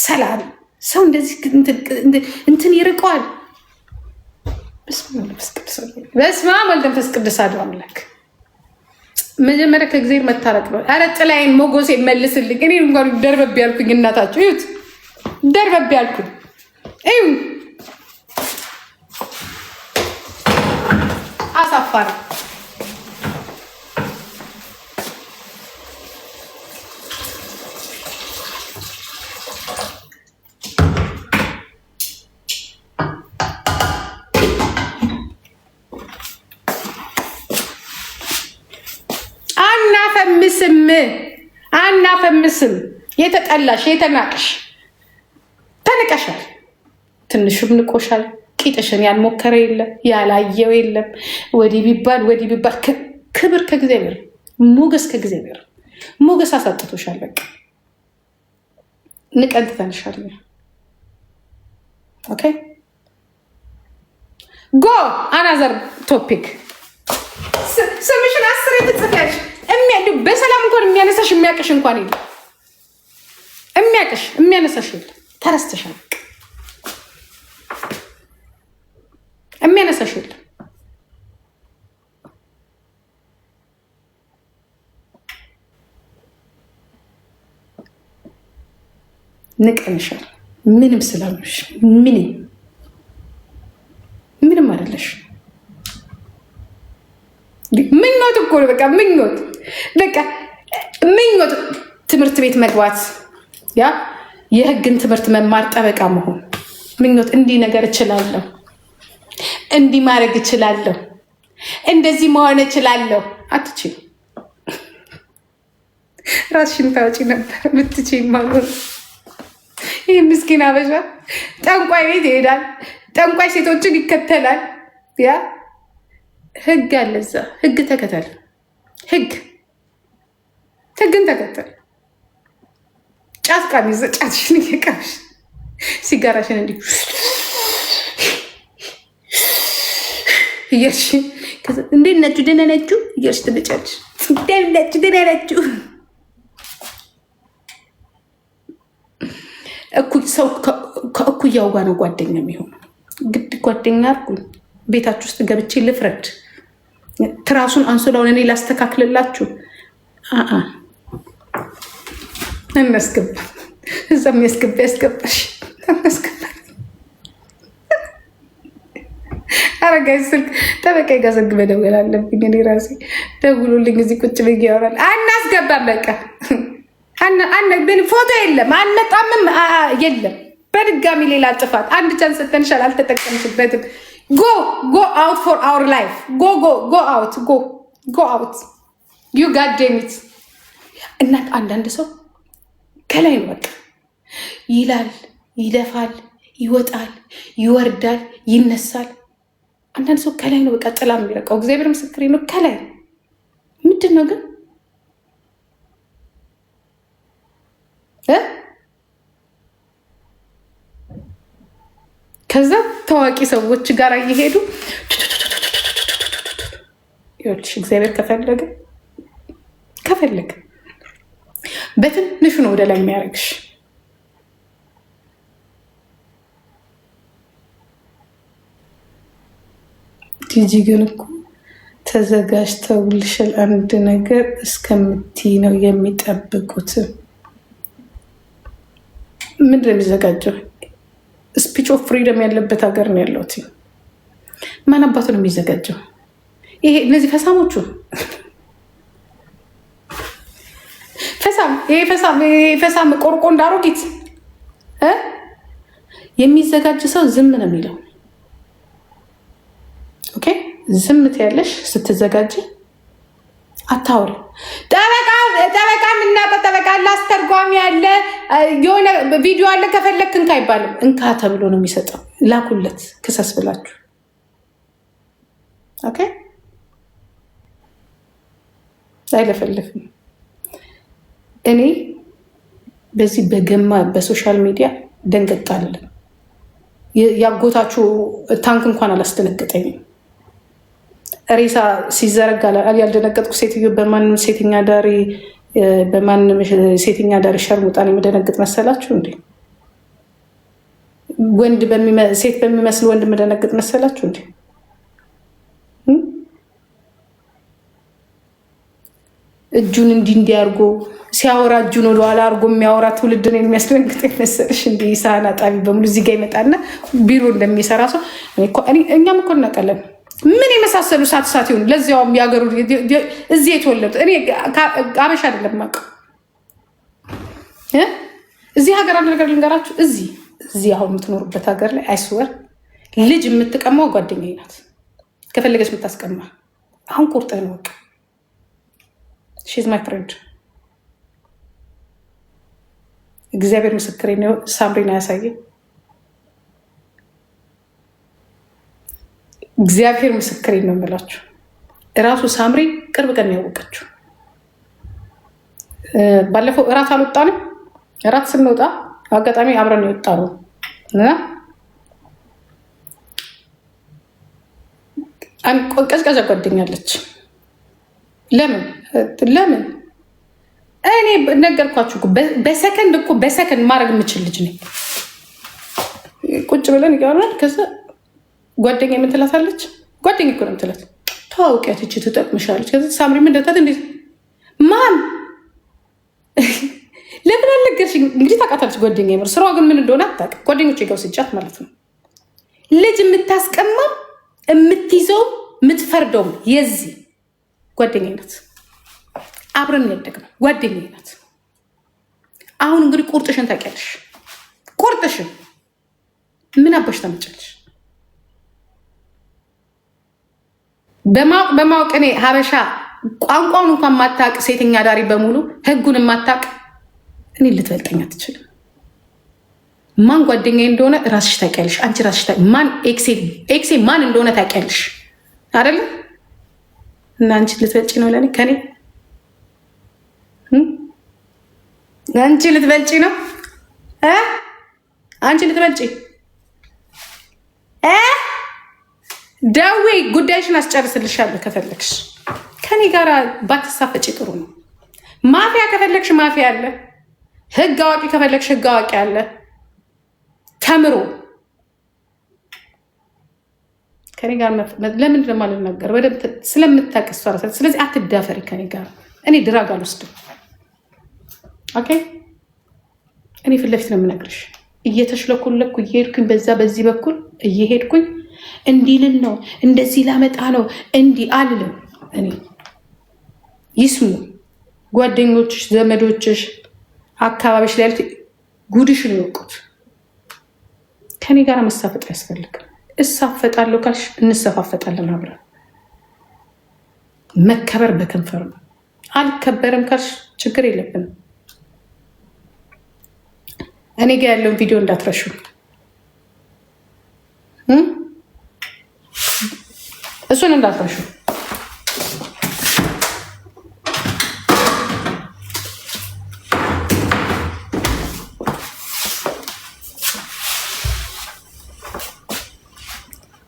ሰላም ሰው እንደዚህ እንትን ይርቀዋል። በስመ አብ ወወልድ ወመንፈስ ቅዱስ አሐዱ አምላክ። መጀመሪያ ከእግዚአብሔር መታረቅ ነው። ኧረ ጥላዬን ሞጎሴ መልስልኝ። እኔ እንኳን ደርበብ ያልኩኝ እናታቸው እዩት፣ ደርበብ ያልኩኝ እዩ። አሳፋሪ አናፈምስም። የተጠላሽ የተናቅሽ ተንቀሻል። ትንሹም ንቆሻል። ቂጥሽን ያልሞከረ የለም ያላየው የለም። ወዲህ ቢባል ክብር ከእግዚአብሔር፣ ሞገስ ከእግዚአብሔር። ሞገስ አሳጥቶሻል። በቃ ንቀን ትተንሻል። ኦኬ ጎ አናዘር ቶፒክ። ስምሽን 10 ትጽፊያለሽ። በሰላም እንኳን የሚያነሳሽ የሚያቅሽ እንኳን የለም። የሚያነሳሽ የለም። ተረስተሻል። የሚያነሳሽ የለም። ንቀንሻል። ምንም ስላሉሽ ምንም አይደለሽ። ምኞት እኮ ነው። በቃ ምኞት ትምህርት ቤት መግባት፣ ያ የህግን ትምህርት መማር፣ ጠበቃ መሆን ምኞት። እንዲህ ነገር እችላለሁ፣ እንዲህ ማድረግ እችላለሁ፣ እንደዚህ መሆን እችላለሁ። አትችይም። ራስሽን ታውጪ ነበር ምትችይ ማለት። ይህ ምስኪን አበሻ ጠንቋይ ቤት ይሄዳል፣ ጠንቋይ ሴቶችን ይከተላል። ያ ህግ አለ እዛ። ህግ ተከተል። ህግን ተከተል። ጫት ቃሚ ይዘ ጫትሽን እየቃምሽ ሲጋራሽን እንዲህ እያልሽ እንዴት ናችሁ ደህና ናችሁ እያልሽ ትነጫለሽ። እንዴት ናችሁ ደህና ናችሁ። ሰው ከእኩያው ጋር ነው ጓደኛ የሚሆነው። ግድ ጓደኛ አድርጉኝ። ቤታችሁ ውስጥ ገብቼ ልፍረድ? ትራሱን አንሶላውን እኔ ላስተካክልላችሁ? እናስገባ። እዛ የሚያስገባ ያስገባሽ። አረጋይ ስልክ ጠበቃ ጋር ዘግ መደወል አለብኝ። እኔ ራሴ ደውሎልኝ እዚህ ቁጭ ብዬ ያወራል። አናስገባም። በቃ ፎቶ የለም፣ አንመጣምም፣ የለም። በድጋሚ ሌላ ጥፋት። አንድ ቻንስ ሰተንሻል፣ አልተጠቀምሽበትም። ጎ አውት ፎር አወር ላይፍ። ጎ አውት ዩ ጋድ ዴም ኢት። እናት አንዳንድ ሰው ከላይ ነው በቃ ይላል፣ ይለፋል፣ ይወጣል፣ ይወርዳል፣ ይነሳል። አንዳንድ ሰው ከላይ ነው በቃ ጥላ የሚረቀው። እግዚአብሔር ምስክሬ ነው። ከላይ ምንድን ነው ግን ከዛ ታዋቂ ሰዎች ጋር እየሄዱ ይኸውልሽ፣ እግዚአብሔር ከፈለገ በትንሹ ነው ወደ ላይ የሚያደርግሽ። ቲጂ ግን እኮ ተዘጋጅተውልሻል። አንድ ነገር እስከምትይ ነው የሚጠብቁት። ምንድን ነው የሚዘጋጀው? ስፒች ኦፍ ፍሪደም ያለበት ሀገር ነው ያለሁት። ማን አባቱ ነው የሚዘጋጀው? ይሄ እነዚህ ፈሳሞቹ ፈሳም ቆርቆ እንዳሮጊት የሚዘጋጅ ሰው ዝም ነው የሚለው። ኦኬ ዝም ትያለሽ ስትዘጋጅ፣ አታውሪ። ጠበቃ የምናውቀው ጠበቃ አለ፣ አስተርጓሚ አለ፣ የሆነ ቪዲዮ አለ። ከፈለክ እንካ አይባልም። እንካ ተብሎ ነው የሚሰጠው። ላኩለት ክሰስ ብላችሁ። ኦኬ አይለፈልፍም። እኔ በዚህ በገማ በሶሻል ሚዲያ ደንገጣለን። ያጎታችሁ ታንክ እንኳን አላስደነገጠኝም። ሬሳ ሲዘረጋ ያልደነገጥኩ ሴትዮ በማንም ሴተኛ ዳሪ ሸርሙጣን የምደነግጥ መሰላችሁ እንዴ? ሴት በሚመስል ወንድ የምደነግጥ መሰላችሁ እንዴ? እጁን እንዲያርጎ ሲያወራ እጁን ወደኋላ አርጎ የሚያወራ ትውልድን የሚያስደነግጥ መሰለሽ? እንዲ ሳህን አጣቢ በሙሉ እዚህ ጋ ይመጣና ቢሮ እንደሚሰራ ሰው እኛም እኮ እናውቃለን። ምን የመሳሰሉ ሳት ይሁን ለዚያውም የሀገሩ እዚህ የተወለዱት እኔ አበሻ አይደለም የማውቀው። እዚህ ሀገር አንድ ነገር ልንገራችሁ። እዚህ አሁን የምትኖሩበት ሀገር ላይ አይስወር ልጅ የምትቀማው ጓደኛዬ ናት። ከፈለገች የምታስቀማ አሁን ቁርጥህን ወቅ ሺዝ ማይ ፍሬንድ። እግዚአብሔር ምስክሬ ነው። ሳምሪን አያሳየኝ። እግዚአብሔር ምስክሬ ነው የምላችሁ። እራሱ ሳምሪ ቅርብ ቀን ያወቀችው። ባለፈው እራት አልወጣንም። እራት ስንወጣ አጋጣሚ አብረን የወጣ ነው እና ቀዝቀዛ ጓደኛለች። ለምን እኔ ነገርኳችሁ እኮ በሰከንድ ማድረግ የምችል ልጅ ነኝ። ቁጭ ብለን ይቀራል። ከዛ ጓደኛ የምትላታለች። ጓደኛ እኮ ነው የምትላት። ተዋውቂያት ይቺ ትጠቅምሻለች። ከዛ ሳምሪ ምንደታት እንዴት ማን ለምን አልነገርሽኝ? እንግዲህ ታውቃታለች ጓደኛ ይመር ስራዋ ግን ምን እንደሆነ አታውቅም። ጓደኞቼ ጋር ስጫት ማለት ነው። ልጅ የምታስቀማ የምትይዘው የምትፈርደውም የዚህ ጓደኛ ናት። አብረን ያደግነው ጓደኛ ናት። አሁን እንግዲህ ቁርጥሽን ታውቂያለሽ። ቁርጥሽን ምን አባሽ ታመጫለሽ? በማወቅ እኔ ሀበሻ ቋንቋውን እንኳን ማታቅ ሴተኛ ዳሪ በሙሉ ህጉን ማታቅ እኔ ልትበልጠኝ አትችልም። ማን ጓደኛ እንደሆነ ራስሽ ታውቂያለሽ። አንቺ ራስሽ ማን ኤክሴ ማን እንደሆነ ታውቂያለሽ አይደለ? እና አንቺ ልትበልጪ ነው ለኔ ከኔ አንቺ ልትበልጪ ነው አንቺ ልትበልጪ ደዌ ጉዳይሽን አስጨርስልሻለሁ። ከፈለግሽ ከኔ ጋር ባትሳፈጪ ጥሩ ነው። ማፊያ ከፈለግሽ ማፊያ አለ። ህግ አዋቂ ከፈለግሽ ህግ አዋቂ አለ። ተምሮ ከኔ ጋር ለምንድን ነው የማልናገር? በደምብ ስለምታውቅ እሷ እራሷ። ስለዚህ አትዳፈሪ ከኔ ጋር። እኔ ድራግ አልወስድም። ኦኬ እኔ ፊት ለፊት ነው የምነግርሽ። እየተሽለኩለኩ እየሄድኩኝ በዚህ በኩል እየሄድኩኝ እንዲህ ልል ነው እንደዚህ ላመጣ ነው እንዲህ አልልም። እኔ ይስሙ ጓደኞችሽ፣ ዘመዶችሽ፣ አካባቢሽ ላይ ያሉት ጉድሽን ይወቁት። ከኔ ጋር መሳፈጥ አያስፈልግም። እሳፈጣለሁ ካልሽ እንሰፋፈጣለን አብረን። መከበር በከንፈር ነው። አልከበርም ካልሽ ችግር የለብንም። እኔ ጋር ያለውን ቪዲዮ እንዳትረሹ። እሱን እንዳትረሹ።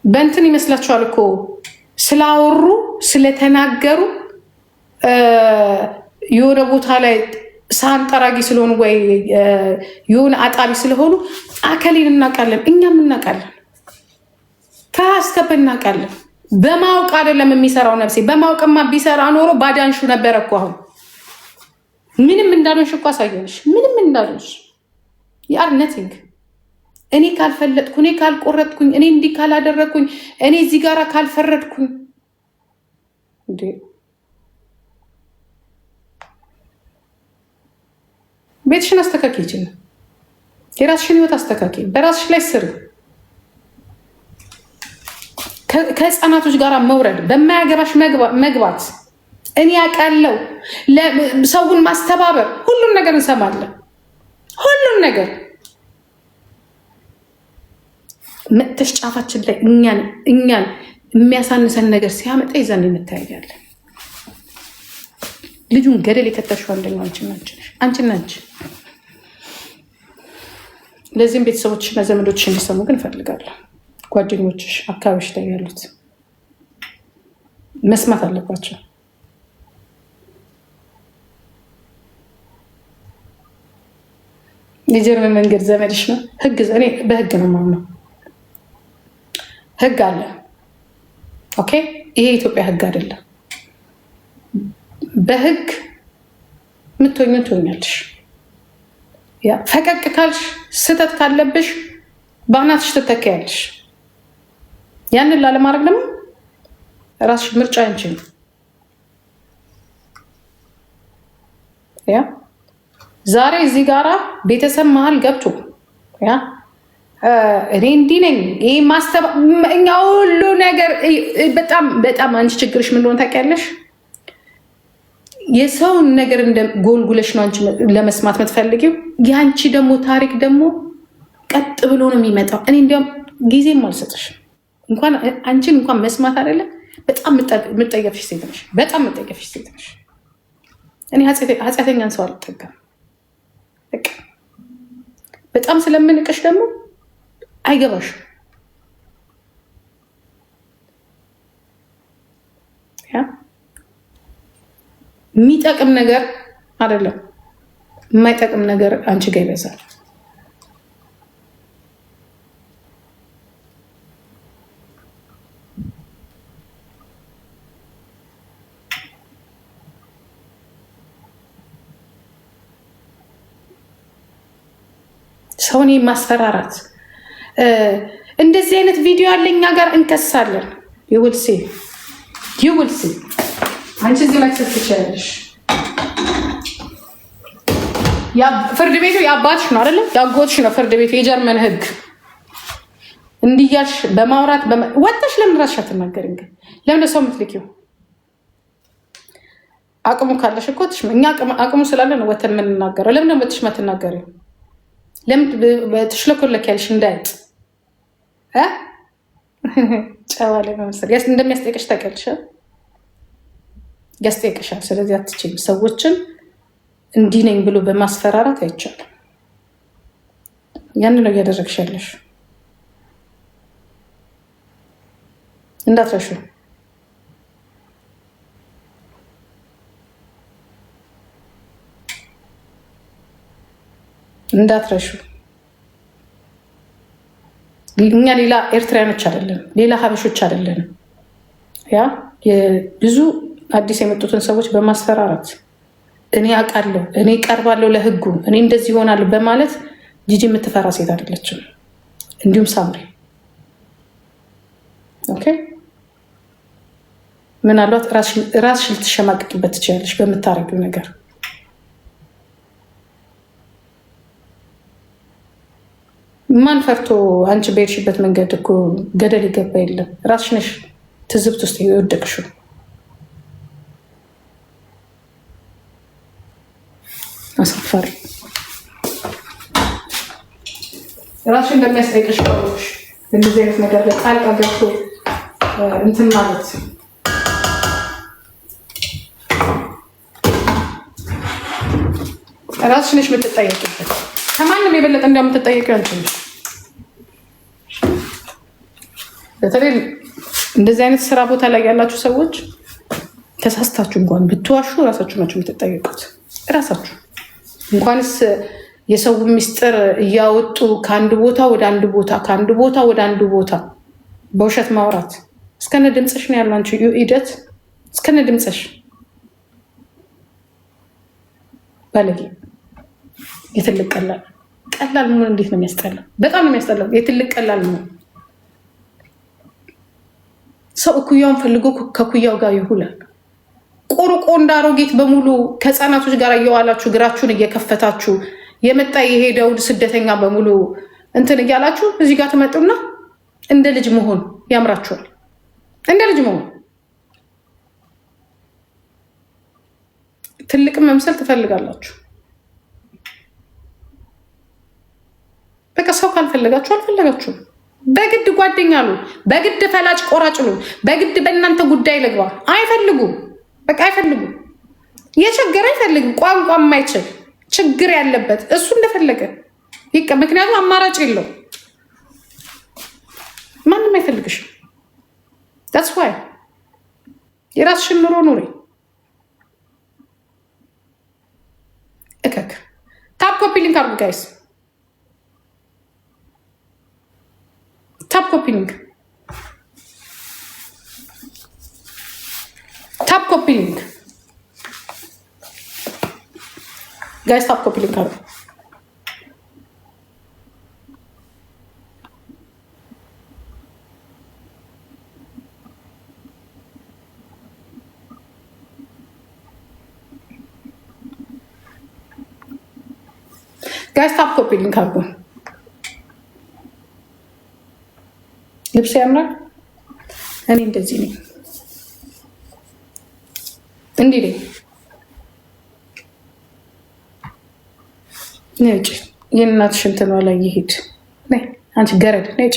በእንትን ይመስላችኋል እኮ ስላወሩ ስለተናገሩ የሆነ ቦታ ላይ ሳህን ጠራጊ ስለሆኑ ወይ የሆነ አጣቢ ስለሆኑ አከሌን እናውቃለን። እኛም እናውቃለን። ከአስከበ እናውቃለን። በማወቅ አይደለም የሚሰራው። ነፍሴ በማወቅማ ቢሰራ ኖሮ ባዳንሹ ነበረ እኮ። አሁን ምንም እንዳልሆንሽ እኮ አሳየንሽ። ምንም እንዳልሆንሽ ያር ነቲንግ። እኔ ካልፈለጥኩ፣ እኔ ካልቆረጥኩኝ፣ እኔ እንዲህ ካላደረግኩኝ፣ እኔ እዚህ ጋር ካልፈረድኩኝ እንዴ ቤትሽን አስተካኪ። ይችላል የራስሽን ህይወት አስተካኪ። በራስሽ ላይ ስር ከህፃናቶች ጋር መውረድ፣ በማያገባሽ መግባት፣ እኔ ያውቃለው ሰውን ማስተባበር፣ ሁሉም ነገር እንሰማለን። ሁሉም ነገር መተሽ ጫፋችን ላይ እኛን የሚያሳንሰን ነገር ሲያመጣ ይዘን እንታያለን። ልጁን ገደል የከተሽው አንደኛው አንቺና አንቺ። ለዚህም ቤተሰቦችና ዘመዶች እንዲሰሙ ግን እፈልጋለሁ። ጓደኞችሽ አካባቢሽ ላይ ያሉት መስማት አለባቸው። የጀርመን መንገድ ዘመድሽ ነው። እኔ በህግ ነው የማምነው። ህግ አለ። ኦኬ፣ ይሄ የኢትዮጵያ ህግ አይደለም። በህግ ምትሆኝ ትሆኛለሽ። ፈቀቅ ካልሽ ስህተት ካለብሽ በአናትሽ ትተካያለሽ። ያንን ላለማድረግ ደግሞ ራስሽ ምርጫ አንቺ ነው። ዛሬ እዚህ ጋራ ቤተሰብ መሀል ገብቶ እኔ እንዲህ ነኝ ይህ እኛ ሁሉ ነገር በጣም በጣም አንቺ ችግርሽ ምን እንደሆነ ታውቂያለሽ? የሰውን ነገር እንደ ጎልጉለሽ ነው አንቺ ለመስማት የምትፈልጊው። የአንቺ ደግሞ ታሪክ ደግሞ ቀጥ ብሎ ነው የሚመጣው። እኔ እንዲያውም ጊዜም አልሰጥሽም። አንቺን እንኳን መስማት አይደለም በጣም የምጠየፍሽ ሴት ነሽ። በጣም የምጠየፍሽ ሴት ነሽ። እኔ ኃጢአተኛን ሰው አልጠቀም። በጣም ስለምንቅሽ ደግሞ አይገባሽም። የሚጠቅም ነገር አይደለም፣ የማይጠቅም ነገር አንቺ ጋር ይበዛል። ሰውን ማስፈራራት እንደዚህ አይነት ቪዲዮ አለ እኛ ጋር እንከሳለን። ይውልሲ አንቺ እዚህ ላይ ትችላለሽ። ፍርድ ቤቱ የአባትሽ ነው አይደለም? ያጎትሽ ነው ፍርድ ቤቱ። የጀርመን ህግ እንዲያልሽ በማውራት ወጥተሽ ለምን ራስሽ አትናገሪም? ግን ለምን ሰው የምትልኪው? አቅሙ ካለሽ እኮ እኛ አቅሙ ስላለ ነው ወተን የምንናገረው። ለምን ወጥተሽ ማትናገሪው? ለምን ትሽለኮለኪያለሽ? እንዳይጥ ጨዋለ መምሰል እንደሚያስጠይቅሽ ታውቂያለሽ። ያስጠይቅሻል። ስለዚህ አትችይም። ሰዎችን እንዲህ ነኝ ብሎ በማስፈራራት አይቻልም። ያን ነው እያደረግሽ ያለሽ። እንዳትረሹ። እኛ ሌላ ኤርትራያኖች አይደለም፣ ሌላ ሀበሾች አይደለም። ብዙ አዲስ የመጡትን ሰዎች በማስፈራራት እኔ አውቃለሁ፣ እኔ ቀርባለሁ ለህጉ፣ እኔ እንደዚህ ይሆናለሁ በማለት ጂጂ የምትፈራ ሴት አይደለችም። እንዲሁም ሳምሪ ኦኬ፣ ምናልባት ራስሽ ልትሸማቅቂበት ትችላለሽ በምታረጊው ነገር። ማን ፈርቶ? አንቺ በሄድሽበት መንገድ እኮ ገደል ይገባ የለም። ራስሽ ነሽ ትዝብት ውስጥ የወደቅሽው። አሳፋሪ። ራስሽ እንደሚያስጠይቅሽ ቀሮች እንደዚህ አይነት ነገር ላይ ጣልቃ ገብቶ እንትን ማለት ራስሽ ነሽ የምትጠየቅበት። ከማንም የበለጠ እንደምትጠየቂው አንቺ ነሽ። በተለይ እንደዚህ አይነት ስራ ቦታ ላይ ያላችሁ ሰዎች ተሳስታችሁ እንኳን ብትዋሹ ራሳችሁ ናችሁ የምትጠየቁት። ራሳችሁ እንኳንስ የሰው ምስጢር እያወጡ ከአንድ ቦታ ወደ አንድ ቦታ ከአንድ ቦታ ወደ አንድ ቦታ በውሸት ማውራት እስከነ ድምፅሽ ነው ያለው። አንቺ ሂደት እስከነ ድምፅሽ ባለጌ። የትልቅ ቀላል መሆን እንዴት ነው የሚያስጠላው? በጣም ነው የሚያስጠላው። የትልቅ ቀላል ነው። ሰው እኩያውን ፈልጎ ከኩያው ጋር ይሁላል። ቆርቆ እንዳሮጌት በሙሉ ከህፃናቶች ጋር እየዋላችሁ እግራችሁን እየከፈታችሁ የመጣ የሄደውን ስደተኛ በሙሉ እንትን እያላችሁ እዚህ ጋር ትመጡና እንደ ልጅ መሆን ያምራችኋል። እንደ ልጅ መሆን ትልቅም መምሰል ትፈልጋላችሁ። በቃ ሰው ካልፈለጋችሁ አልፈለጋችሁም። በግድ ጓደኛ አሉ፣ በግድ ፈላጭ ቆራጭ ሉ፣ በግድ በእናንተ ጉዳይ ልግባ አይፈልጉም። በቃ አይፈልጉም። የቸገረ አይፈልግም። ቋንቋ የማይችል ችግር ያለበት እሱ እንደፈለገ ምክንያቱም አማራጭ የለው። ማንም አይፈልግሽም። that's why የራስሽን ኑሮ ኑሪ። እከክ ታፕ ኮፒ ሊንክ አድርጉ ጋይስ። ታፕ ኮፒ ሊንክ ጋይስ። ታፕ ኮፒ ሊንክ አድርጉ። ጋይስ ታፕ ኮፒ ሊንክ አድርጉ። ልብስ ያምራል። እኔ እንደዚህ ነኝ፣ እንዲህ ነኝ። ነጭ የእናትሽ እንትኗ ላይ ይሄድ። አንቺ ገረድ ነጭ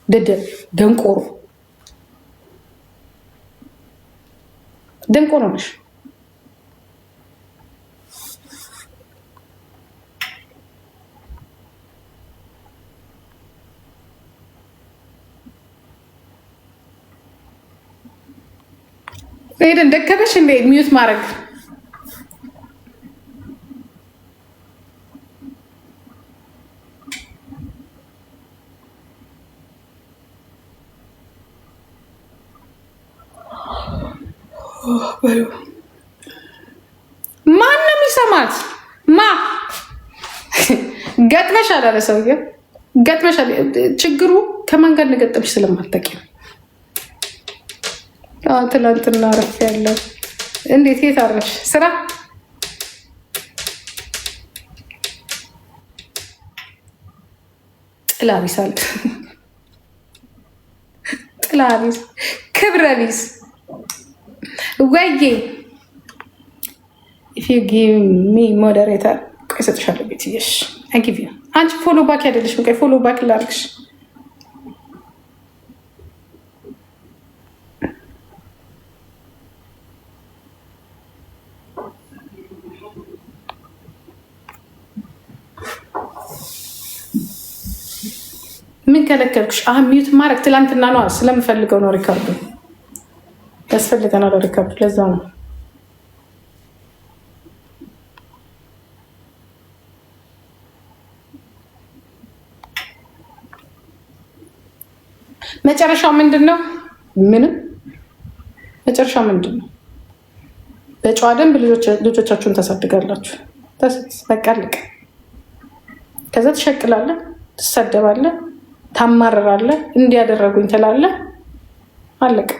ደደብ ደንቆሮ ነሽ። ሄደን ደከመሽ እንዴ ሚዩት ማድረግ? ማን ነው የሚሰማት? ገጥመሻል አለ ሰውዬው። ገጥመሻል። ችግሩ ከማን ጋር እንደገጠምሽ ስለማታውቂ ነው። ትላንትና አረፍ ያለው እንዴት? የት አረፍሽ? ስራ ጥላቢስ አለ። ጥላቢስ ክብረቢስ ወይዬ if you give me moderator ቆይ ሰጥሻለሁ። ቤትዬሽ I give you አንቺ ፎሎ ባክ ያደለሽም። ቆይ ፎሎ ባክ ላድርግሽ። ምን ከለከልኩሽ? ሚዩት ማድረግ ትላንትና ነው ስለምፈልገው ነው። ሪካርዱ ያስፈልገናል። ሪካርዱ ለዛ ነው። መጨረሻው ምንድን ነው? ምንም። መጨረሻው ምንድን ነው? በጨዋ ደንብ ልጆቻችሁን ታሳድጋላችሁ። በቃ አለቀ። ከዛ ትሸቅላለህ፣ ትሰደባለህ፣ ታማርራለህ፣ እንዲያደረጉኝ ትላለህ። አለቀ።